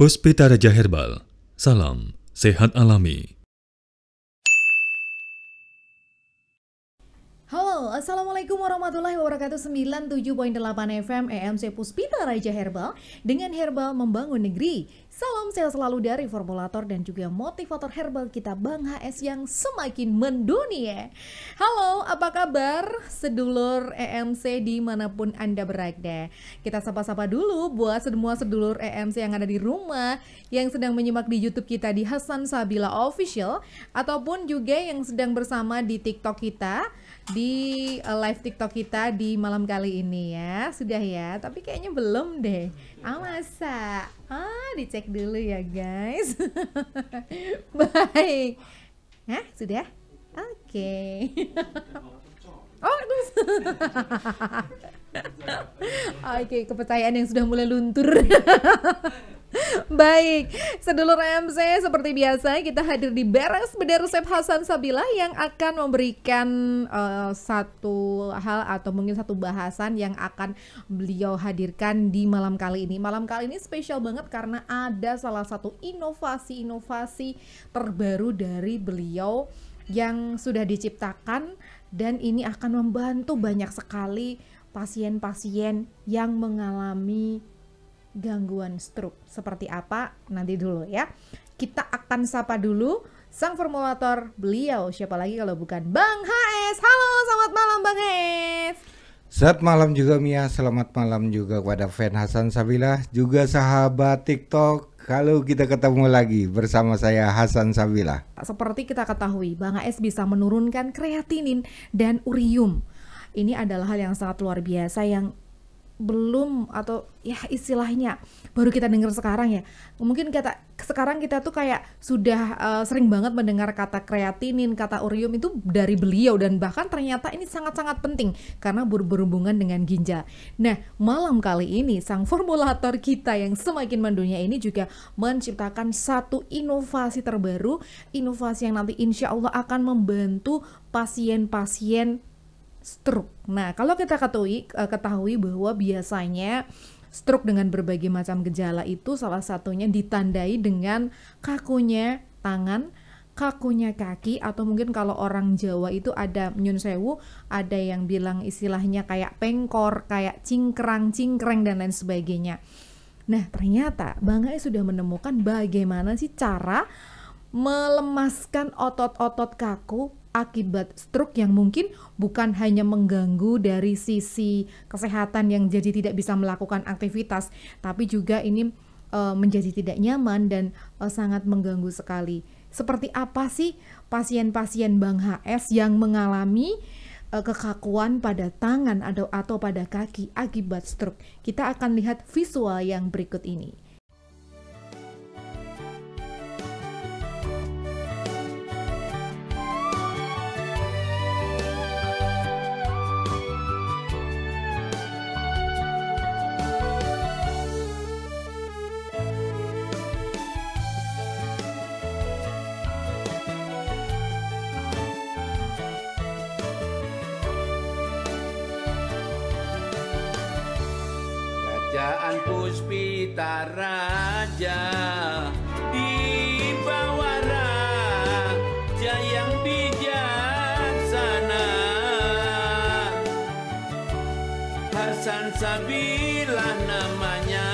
Puspita Raja Herbal, salam sehat alami. Halo, Assalamualaikum warahmatullahi wabarakatuh. 97.8 FM EMC Puspita Raja Herbal, dengan herbal membangun negeri. Salam sehat selalu dari formulator dan juga motivator herbal kita, Bang HS yang semakin mendunia. Halo, apa kabar sedulur EMC dimanapun Anda berada? Kita sapa-sapa dulu buat semua sedulur EMC yang ada di rumah, yang sedang menyimak di YouTube kita di Hasan Sabila Official, ataupun juga yang sedang bersama di TikTok kita, di live TikTok kita di malam kali ini ya. Sudah ya, tapi kayaknya belum deh. Masa? Dicek dulu ya guys. Baik. Hah, sudah? Oke. Oke, kepercayaan yang sudah mulai luntur. Baik, sedulur EMC, seperti biasa kita hadir di Beres Beda Resep Hasan Sabila yang akan memberikan satu hal atau mungkin satu bahasan yang akan beliau hadirkan di malam kali ini. Malam kali ini spesial banget karena ada salah satu inovasi-inovasi terbaru dari beliau yang sudah diciptakan, dan ini akan membantu banyak sekali pasien-pasien yang mengalami gangguan stroke. Seperti apa? Nanti dulu ya. Kita akan sapa dulu sang formulator beliau. Siapa lagi kalau bukan Bang HS. Halo, selamat malam Bang HS. Selamat malam juga Mia, selamat malam juga kepada fan Hasan Sabila, juga sahabat TikTok. Kalau kita ketemu lagi bersama saya Hasan Sabila. Seperti kita ketahui, Bang HS bisa menurunkan kreatinin dan urium. Ini adalah hal yang sangat luar biasa yang belum, atau ya istilahnya baru kita dengar sekarang ya. Mungkin sekarang kita tuh kayak sudah sering banget mendengar kata kreatinin, kata urium itu dari beliau, dan bahkan ternyata ini sangat-sangat penting karena berhubungan dengan ginjal. Nah, malam kali ini sang formulator kita yang semakin mendunia ini juga menciptakan satu inovasi terbaru, inovasi yang nanti insya Allah akan membantu pasien-pasien stroke. Nah, kalau kita ketahui bahwa biasanya stroke dengan berbagai macam gejala itu salah satunya ditandai dengan kakunya tangan, kakunya kaki, atau mungkin kalau orang Jawa itu ada nyun sewu, ada yang bilang istilahnya kayak pengkor, kayak cingkrang, dan lain sebagainya. Nah, ternyata Bang Ais sudah menemukan bagaimana sih cara melemaskan otot-otot kaku akibat stroke yang mungkin bukan hanya mengganggu dari sisi kesehatan yang jadi tidak bisa melakukan aktivitas, tapi juga ini menjadi tidak nyaman dan sangat mengganggu sekali. Seperti apa sih pasien-pasien Bang HS yang mengalami kekakuan pada tangan atau pada kaki akibat stroke? Kita akan lihat visual yang berikut ini. Kerajaan Puspita Raja di bawah raja yang bijaksana, Hasan Sabila namanya,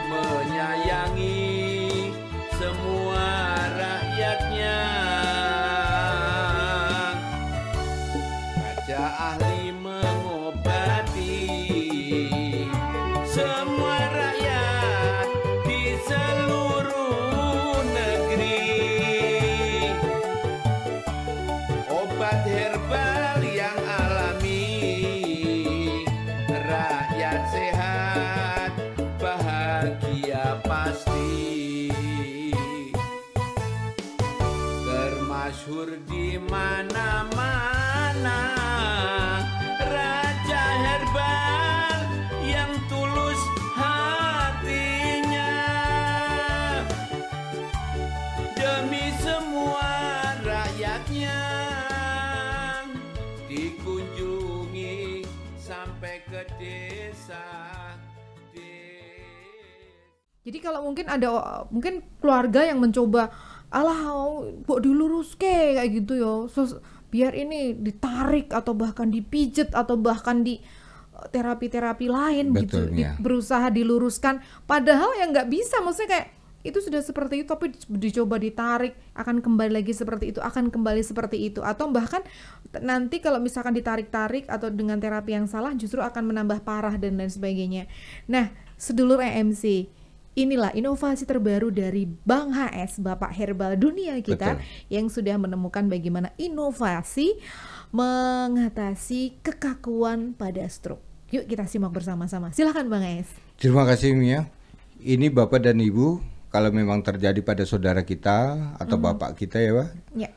menyayangi semua rakyatnya. Raja ahli mengobati semua rakyat Jadi kalau mungkin keluarga yang mencoba, alah kok dilurus kayak gitu ya, biar ini ditarik atau bahkan dipijet atau bahkan di terapi-terapi lain gitu, Betulnya. berusaha diluruskan, padahal yang nggak bisa, maksudnya kayak itu sudah seperti itu tapi dicoba ditarik akan kembali lagi seperti itu, akan kembali seperti itu, atau bahkan nanti kalau misalkan ditarik-tarik atau dengan terapi yang salah justru akan menambah parah dan lain sebagainya. Nah, sedulur EMC, inilah inovasi terbaru dari Bang HS, Bapak Herbal Dunia kita. Betul. Yang sudah menemukan bagaimana inovasi mengatasi kekakuan pada stroke. Yuk kita simak bersama-sama. Silakan Bang HS. Terima kasih Mia. Ini Bapak dan Ibu, kalau memang terjadi pada saudara kita atau bapak kita ya Pak, Ya.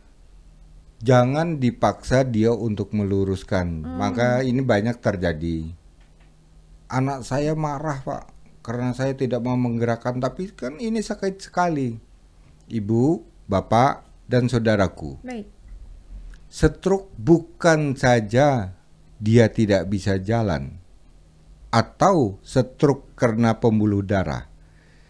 jangan dipaksa dia untuk meluruskan. Maka ini banyak terjadi. Anak saya marah Pak, karena saya tidak mau menggerakkan, tapi kan ini sakit sekali. Ibu, bapak, dan saudaraku, Baik. stroke bukan saja dia tidak bisa jalan atau stroke karena pembuluh darah,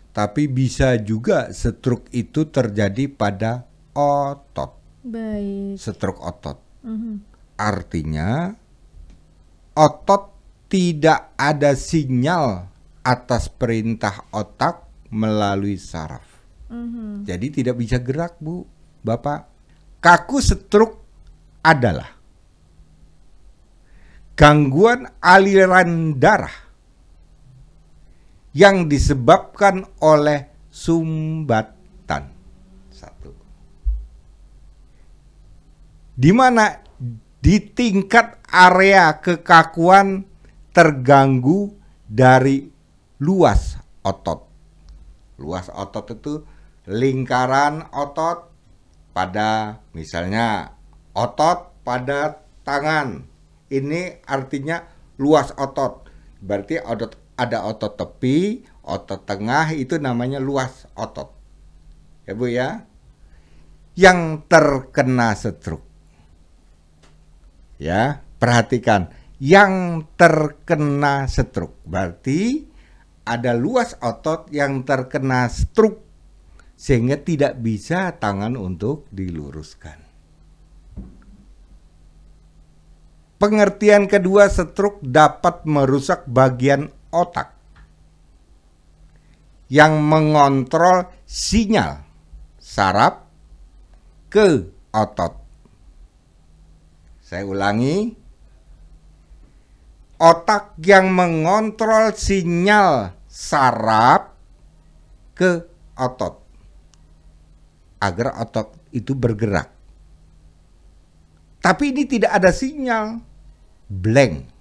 tapi bisa juga stroke itu terjadi pada otot, Baik. stroke otot. Mhm. Artinya otot tidak ada sinyal atas perintah otak melalui saraf. Mhm. Jadi tidak bisa gerak Bu, Bapak. Kaku stroke adalah gangguan aliran darah yang disebabkan oleh sumbatan. Satu. Di mana di tingkat area kekakuan terganggu dari luas otot. Luas otot itu lingkaran otot pada misalnya otot pada tangan. Ini artinya luas otot. Berarti ada otot tepi, otot tengah, itu namanya luas otot. Ya Bu ya. Yang terkena stroke. Ya, perhatikan. Yang terkena stroke. Berarti ada luas otot yang terkena stroke sehingga tidak bisa tangan untuk diluruskan. Pengertian kedua, stroke dapat merusak bagian otak yang mengontrol sinyal saraf ke otot. Saya ulangi, otak yang mengontrol sinyal saraf ke otot agar otot itu bergerak. Tapi ini tidak ada sinyal, blank.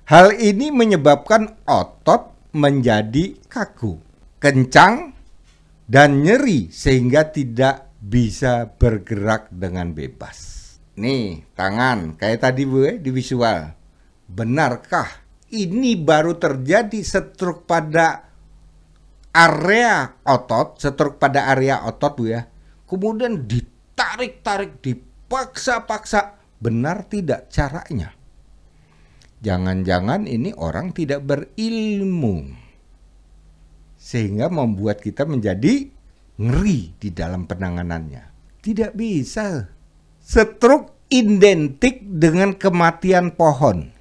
Hal ini menyebabkan otot menjadi kaku, kencang, dan nyeri sehingga tidak bisa bergerak dengan bebas. Nih, tangan, kayak tadi Bu di visual. Benarkah ini baru terjadi stroke pada area otot, stroke pada area otot Bu ya? Kemudian ditarik-tarik, dipaksa-paksa. Benar tidak caranya? Jangan-jangan ini orang tidak berilmu sehingga membuat kita menjadi ngeri di dalam penanganannya. Tidak bisa. Stroke identik dengan kematian pohon.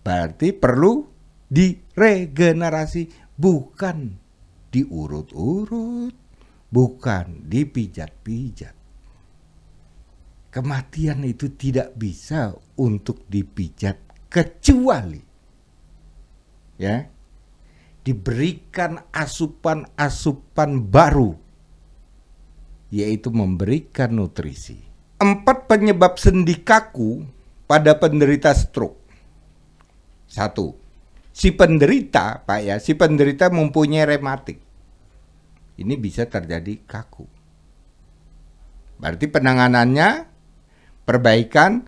Berarti perlu diregenerasi, bukan diurut-urut, bukan dipijat-pijat. Kematian itu tidak bisa untuk dipijat kecuali ya diberikan asupan-asupan baru, yaitu memberikan nutrisi. 4 penyebab sendi kaku pada penderita stroke. 1. Si penderita, Pak ya, si penderita mempunyai rematik. Ini bisa terjadi kaku. Berarti penanganannya, perbaikan,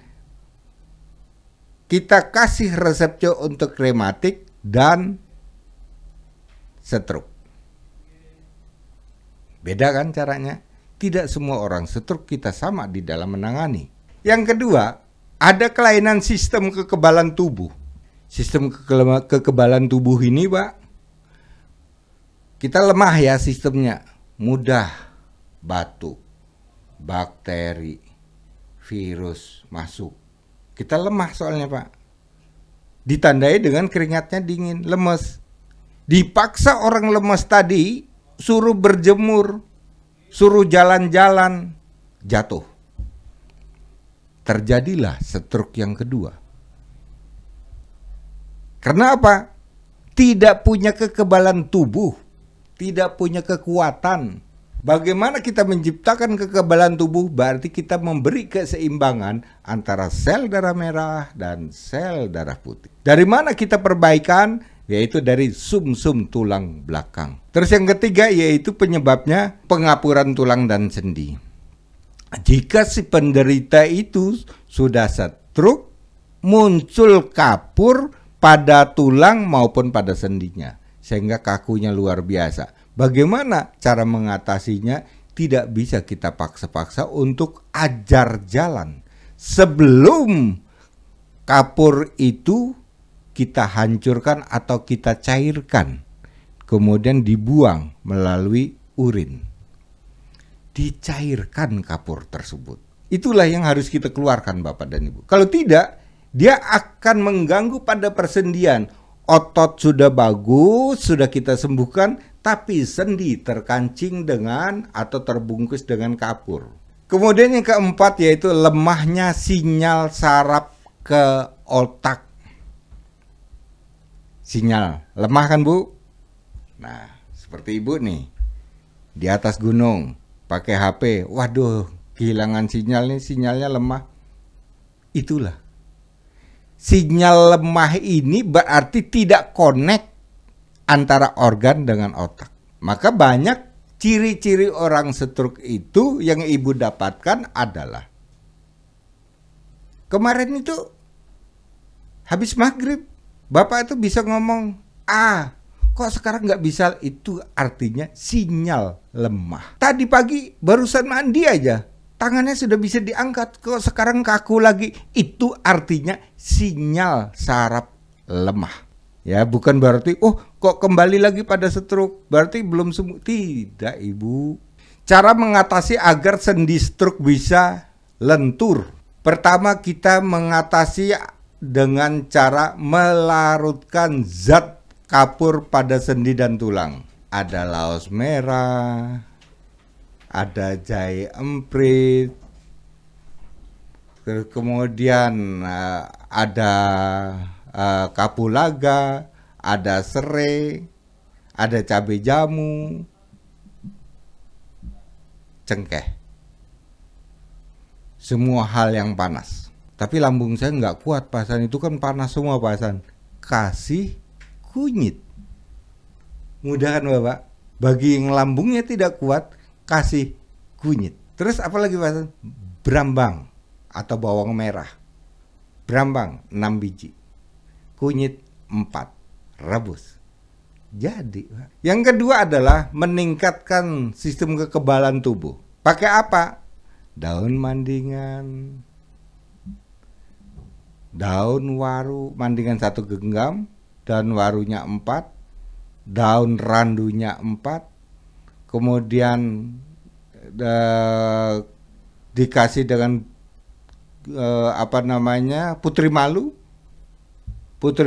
kita kasih resepnya untuk rematik dan stroke. Beda kan caranya? Tidak semua orang stroke kita sama di dalam menangani. Yang kedua, ada kelainan sistem kekebalan tubuh. Sistem kekebalan tubuh ini, Pak, Kita lemah ya sistemnya, mudah batuk, bakteri, virus masuk. Kita lemah soalnya Pak. Ditandai dengan keringatnya dingin, lemes. Dipaksa orang lemes tadi suruh berjemur, suruh jalan-jalan, jatuh. Terjadilah stroke yang kedua. Karena apa? Tidak punya kekebalan tubuh, tidak punya kekuatan. Bagaimana kita menciptakan kekebalan tubuh? Berarti kita memberi keseimbangan antara sel darah merah dan sel darah putih. Dari mana kita perbaikan? Yaitu dari sumsum tulang belakang. Terus yang ketiga yaitu penyebabnya pengapuran tulang dan sendi. Jika si penderita itu sudah stroke, muncul kapur pada tulang maupun pada sendinya, sehingga kakunya luar biasa. Bagaimana cara mengatasinya? Tidak bisa kita paksa-paksa untuk ajar jalan. Sebelum kapur itu kita hancurkan atau kita cairkan, kemudian dibuang melalui urin. Dicairkan kapur tersebut. Itulah yang harus kita keluarkan Bapak dan Ibu. Kalau tidak, dia akan mengganggu pada persendian. Otot sudah bagus, sudah kita sembuhkan, tapi sendi terkancing dengan atau terbungkus dengan kapur. Kemudian yang keempat yaitu lemahnya sinyal saraf ke otak. Sinyal lemah kan Bu? Nah, seperti Ibu nih di atas gunung pakai HP, waduh kehilangan sinyal nih, sinyalnya lemah. Itulah sinyal lemah ini berarti tidak connect antara organ dengan otak. Maka banyak ciri-ciri orang stroke itu yang Ibu dapatkan adalah kemarin itu habis maghrib Bapak itu bisa ngomong, kok sekarang nggak bisa, itu artinya sinyal lemah. Tadi pagi barusan mandi aja, tangannya sudah bisa diangkat, kok sekarang kaku lagi, itu artinya sinyal saraf lemah. Ya, bukan berarti, kok kembali lagi pada stroke, berarti belum sembuh. Tidak Ibu. Cara mengatasi agar sendi stroke bisa lentur. Pertama kita mengatasi dengan cara melarutkan zat kapur pada sendi dan tulang. Ada laos merah, ada jahe emprit, kemudian ada kapulaga, ada serai, ada cabai jamu, cengkeh. Semua hal yang panas. Tapi lambung saya nggak kuat Pak Hasan, itu kan panas semua Pak Hasan. Kasih kunyit. Mudah kan Bapak? Bagi yang lambungnya tidak kuat, kasih kunyit. Terus apa lagi Pak Hasan? Brambang atau bawang merah. Brambang 6 biji. Kunyit 4. Rebus. Jadi Pak. Yang kedua adalah meningkatkan sistem kekebalan tubuh. Pakai apa? Daun mandingan, daun waru, mandingan 1 genggam, daun warunya 4, daun randunya 4, kemudian dikasih dengan putri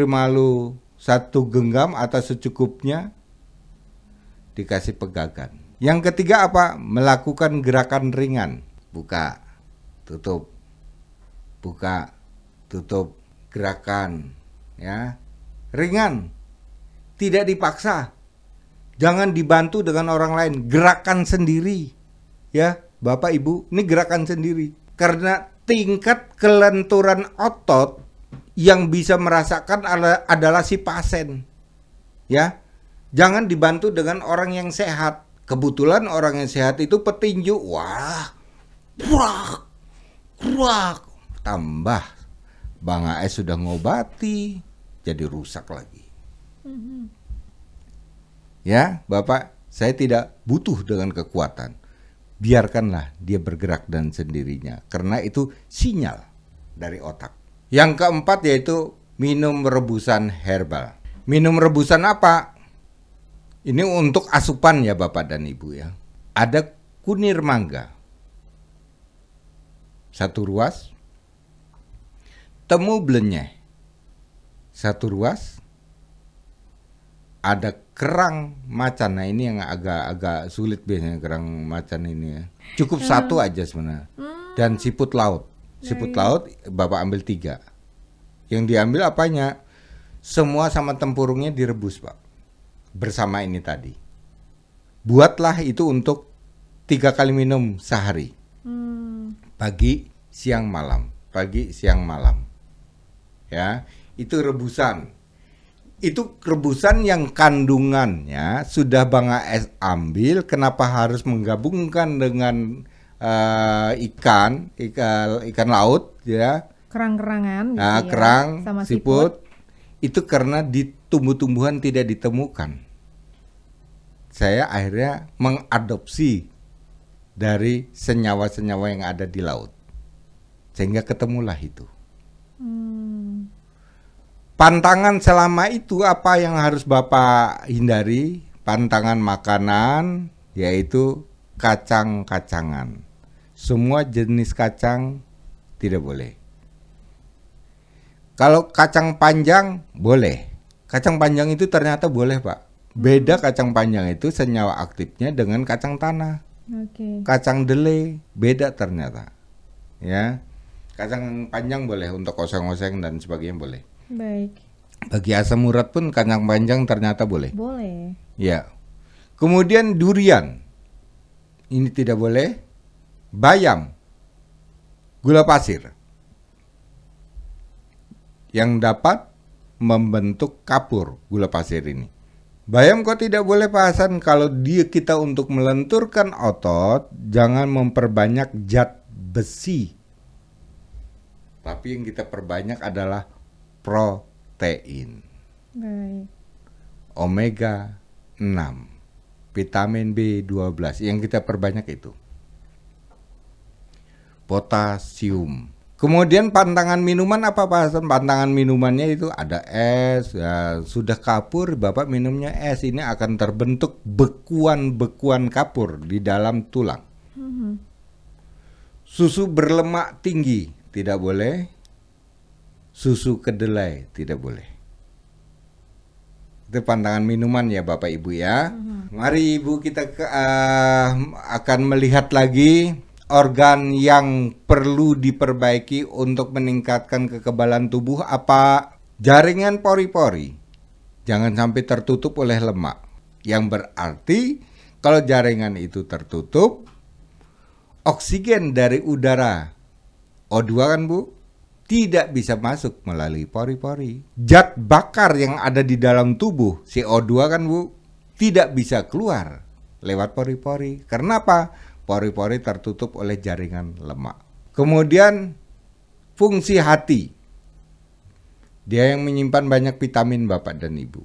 malu 1 genggam atau secukupnya, dikasih pegangan. Yang ketiga apa? Melakukan gerakan ringan, buka, tutup, buka, tutup, gerakan, ya, ringan, tidak dipaksa, jangan dibantu dengan orang lain, gerakan sendiri, ya, Bapak Ibu, ini gerakan sendiri, karena tingkat kelenturan otot yang bisa merasakan adalah si pasien, ya, jangan dibantu dengan orang yang sehat. Kebetulan orang yang sehat itu petinju, wah, tambah. Bang AS sudah ngobati, jadi rusak lagi. Ya, Bapak, saya tidak butuh dengan kekuatan. Biarkanlah dia bergerak dan sendirinya, karena itu sinyal dari otak. Yang keempat yaitu minum rebusan herbal. Minum rebusan apa? Ini untuk asupan ya Bapak dan Ibu ya. Ada kunir mangga 1 ruas, temu blenyeh 1 ruas, ada kerang macan. Nah ini yang agak sulit biasanya kerang macan ini ya. Cukup 1 aja sebenarnya. Dan siput laut. Siput laut Bapak ambil 3. Yang diambil apanya? Semua sama tempurungnya direbus Pak. Bersama ini tadi. Buatlah itu untuk 3 kali minum sehari. Pagi, siang, malam. Pagi, siang, malam. Ya, itu rebusan. Itu rebusan yang kandungannya sudah Bang AS ambil. Kenapa harus menggabungkan dengan ikan laut ya? Kerang-kerangan. Nah, gitu ya, kerang, sama siput. Itu karena di tumbuh-tumbuhan tidak ditemukan. Saya akhirnya mengadopsi dari senyawa-senyawa yang ada di laut. Sehingga ketemulah itu. Pantangan selama itu apa yang harus Bapak hindari? Pantangan makanan, yaitu kacang-kacangan. Semua jenis kacang tidak boleh. Kalau kacang panjang boleh. Kacang panjang itu ternyata boleh Pak. Beda kacang panjang itu senyawa aktifnya dengan kacang tanah. Kacang dele beda ternyata. Ya. Kacang panjang boleh untuk oseng-oseng dan sebagainya boleh. Baik. Bagi asam urat pun kacang panjang ternyata boleh. Boleh. Ya. Kemudian durian. Ini tidak boleh. Bayam. Gula pasir. Yang dapat membentuk kapur gula pasir ini. Bayam kok tidak boleh Pak Hasan? Kalau kita untuk melenturkan otot, jangan memperbanyak zat besi. Tapi yang kita perbanyak adalah protein. Baik. Omega 6, vitamin B12 yang kita perbanyak itu. Potasium. Kemudian pantangan minuman apa Pak Hasan? Pantangan minumannya itu ada es, ya, sudah kapur Bapak minumnya es, ini akan terbentuk bekuan-bekuan kapur di dalam tulang. Susu berlemak tinggi tidak boleh. Susu kedelai tidak boleh. Itu pantangan minuman ya Bapak Ibu ya. Mari Ibu kita akan melihat lagi organ yang perlu diperbaiki untuk meningkatkan kekebalan tubuh. Apa? Jaringan pori-pori. Jangan sampai tertutup oleh lemak. Yang berarti kalau jaringan itu tertutup, oksigen dari udara O2 kan Bu, tidak bisa masuk melalui pori-pori. Zat bakar yang ada di dalam tubuh, CO2 kan Bu, tidak bisa keluar lewat pori-pori. Karena apa? Pori-pori tertutup oleh jaringan lemak. Kemudian fungsi hati. Dia yang menyimpan banyak vitamin Bapak dan Ibu.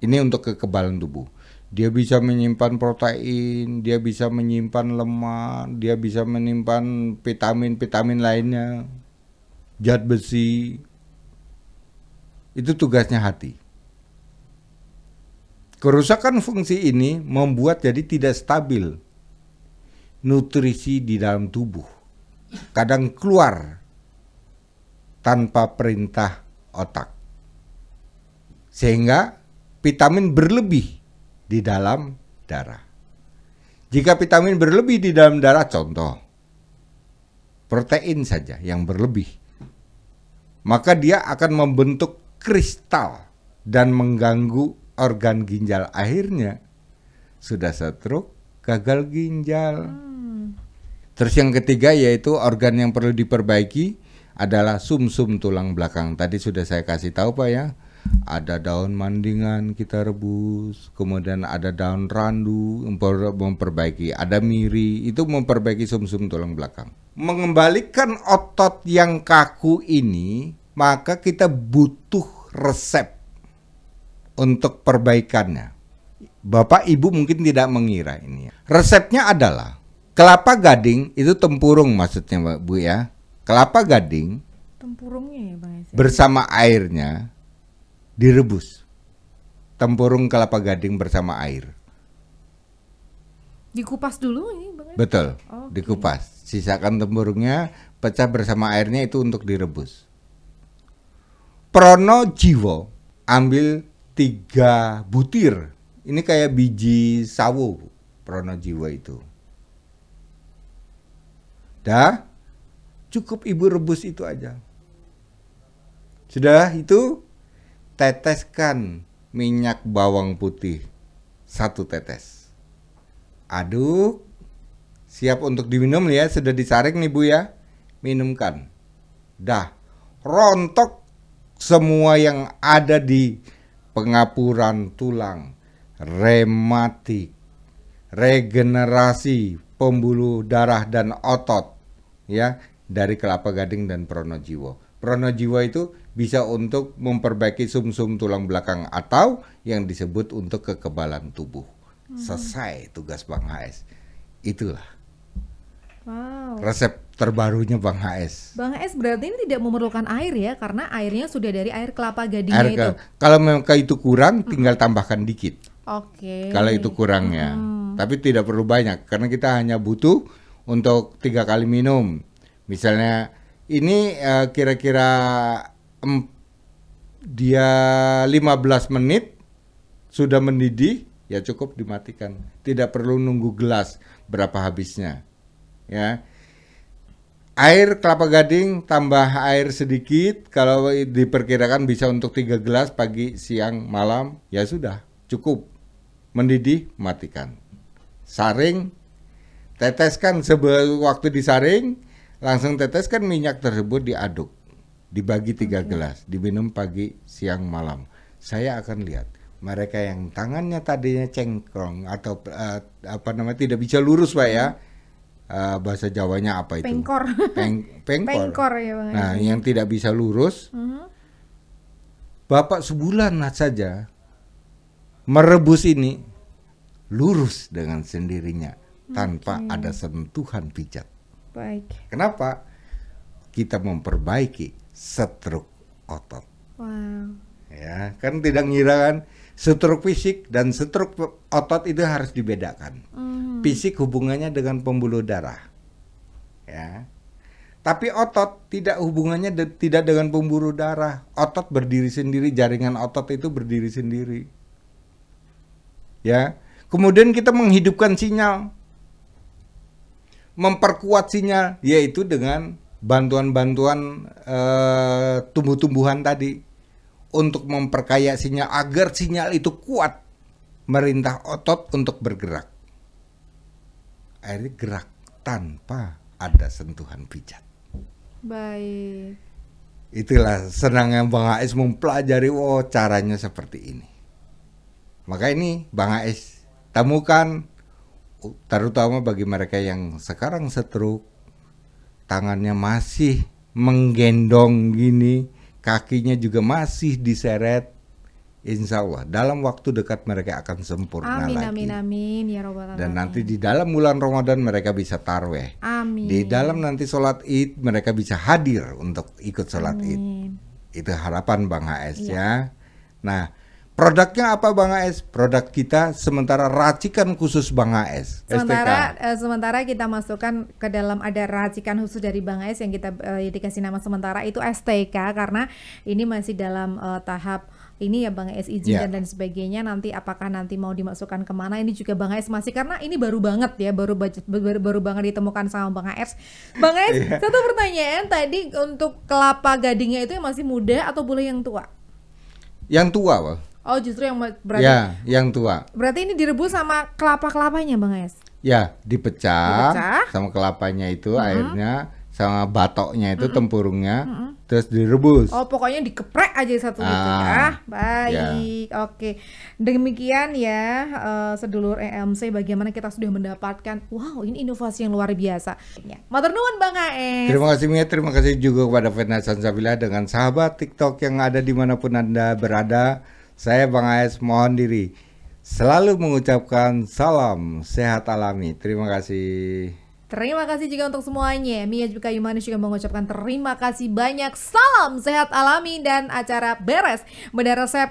Ini untuk kekebalan tubuh. Dia bisa menyimpan protein, dia bisa menyimpan lemak, dia bisa menyimpan vitamin-vitamin lainnya, zat besi. Itu tugasnya hati. Kerusakan fungsi ini membuat jadi tidak stabil nutrisi di dalam tubuh. Kadang keluar tanpa perintah otak. Sehingga vitamin berlebih di dalam darah. Jika vitamin berlebih di dalam darah, contoh protein saja yang berlebih, maka dia akan membentuk kristal dan mengganggu organ ginjal. Akhirnya sudah stroke, gagal ginjal. Terus yang ketiga yaitu organ yang perlu diperbaiki adalah sumsum tulang belakang. Tadi sudah saya kasih tahu Pak ya. Ada daun mandingan kita rebus, kemudian ada daun randu memperbaiki, ada miri, itu memperbaiki sumsum tulang belakang. Mengembalikan otot yang kaku ini, maka kita butuh resep untuk perbaikannya. Bapak Ibu mungkin tidak mengira ini. Resepnya adalah kelapa gading, itu tempurung maksudnya Bu ya. Kelapa gading Tempurungnya ya Bang Esi. bersama airnya direbus. tempurung kelapa gading bersama air. Dikupas dulu ini Bang Es? Betul, Oke. dikupas. Sisakan tempurungnya, pecah bersama airnya itu untuk direbus. Pronojiwo, ambil 3 butir. Ini kayak biji sawo, Pronojiwo itu. Dah, cukup ibu rebus itu aja. Sudah itu, teteskan minyak bawang putih 1 tetes. Aduk, siap untuk diminum ya, sudah disaring nih Bu ya. Minumkan. Dah, rontok semua yang ada di pengapuran tulang, rematik, regenerasi pembuluh darah dan otot ya dari kelapa gading dan Pronojiwo. Pronojiwo itu bisa untuk memperbaiki sumsum tulang belakang atau yang disebut untuk kekebalan tubuh. Selesai tugas Bang HS. Itulah Wow. resep terbarunya Bang HS. Bang Es berarti ini tidak memerlukan air ya, karena airnya sudah dari air kelapa gadingnya Air itu. kalau memang itu kurang, tinggal tambahkan dikit. Oke. Kalau itu kurangnya, tapi tidak perlu banyak karena kita hanya butuh untuk 3 kali minum. Misalnya ini kira-kira dia 15 menit sudah mendidih, ya cukup dimatikan. Tidak perlu nunggu gelas berapa habisnya. Ya. Air kelapa gading tambah air sedikit, kalau diperkirakan bisa untuk 3 gelas pagi, siang, malam, ya sudah cukup. Mendidih, matikan. Saring, teteskan waktu disaring, langsung teteskan minyak tersebut diaduk. Dibagi 3 gelas, diminum pagi, siang, malam. Saya akan lihat mereka yang tangannya tadinya cengkrong atau tidak bisa lurus Pak ya. Bahasa Jawanya apa itu? Pengkor. Pengkor. Pengkor ya Bang Es. Nah, yang tidak bisa lurus, Bapak sebulan saja merebus ini lurus dengan sendirinya tanpa ada sentuhan pijat. Baik. Kenapa? Kita memperbaiki stroke otot. Wow. Ya, kan tidak ngira kan stroke fisik dan stroke otot itu harus dibedakan. Fisik hubungannya dengan pembuluh darah. Ya. Tapi otot tidak hubungannya tidak dengan pembuluh darah. Otot berdiri sendiri, jaringan otot itu berdiri sendiri. Ya. Kemudian kita menghidupkan sinyal. Memperkuat sinyal yaitu dengan bantuan-bantuan tumbuh-tumbuhan tadi untuk memperkaya sinyal agar sinyal itu kuat merintah otot untuk bergerak. Akhirnya gerak tanpa ada sentuhan pijat. Baik. Itulah senangnya Bang HS mempelajari caranya seperti ini. Maka ini Bang HS temukan terutama bagi mereka yang sekarang stroke, tangannya masih menggendong gini, kakinya juga masih diseret. Insya Allah dalam waktu dekat mereka akan sempurna Amin, lagi. amin, amin ya robbal alamin. Dan nanti di dalam bulan Ramadan mereka bisa tarweh. Amin. Di dalam nanti sholat id mereka bisa hadir untuk ikut sholat id. Amin. Itu harapan Bang HS ya. Nah, produknya apa Bang HS? Produk kita sementara racikan khusus Bang HS. Sementara kita masukkan ke dalam ada racikan khusus dari Bang Es yang kita dikasih nama sementara itu STK karena ini masih dalam tahap ini ya Bang Es izin dan sebagainya. Nanti apakah nanti mau dimasukkan kemana ini juga Bang Es masih, karena ini baru banget ya, baru banget ditemukan sama Bang Es. Bang Es, satu pertanyaan tadi, untuk kelapa gadingnya itu yang masih muda atau boleh yang tua? Yang tua Bang. Oh justru yang berarti Ya, yang tua. Berarti ini direbus sama kelapa-kelapanya Bang Es? Ya, dipecah sama kelapanya itu airnya sama batoknya itu tempurungnya terus direbus. Oh pokoknya dikeprek aja satu gitu ya. Baik, oke. Demikian ya sedulur EMC, bagaimana kita sudah mendapatkan, wow ini inovasi yang luar biasa. Matur nuwun Bang AS. Terima kasih Mia, terima kasih juga kepada Fetna Sansabila dengan sahabat TikTok yang ada dimanapun Anda berada. Saya Bang AS mohon diri selalu mengucapkan salam sehat alami. Terima kasih. Terima kasih juga untuk semuanya. Mia juga Yumanis juga mengucapkan terima kasih banyak. Salam sehat alami dan acara beres. Beda resep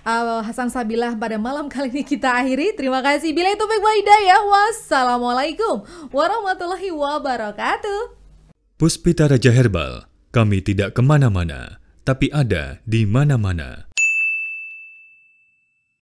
Hasan Sabilah pada malam kali ini kita akhiri. Terima kasih. Bila itu baik hidayah. Wassalamualaikum warahmatullahi wabarakatuh. Puspita Raja Herbal, kami tidak kemana-mana, tapi ada di mana-mana.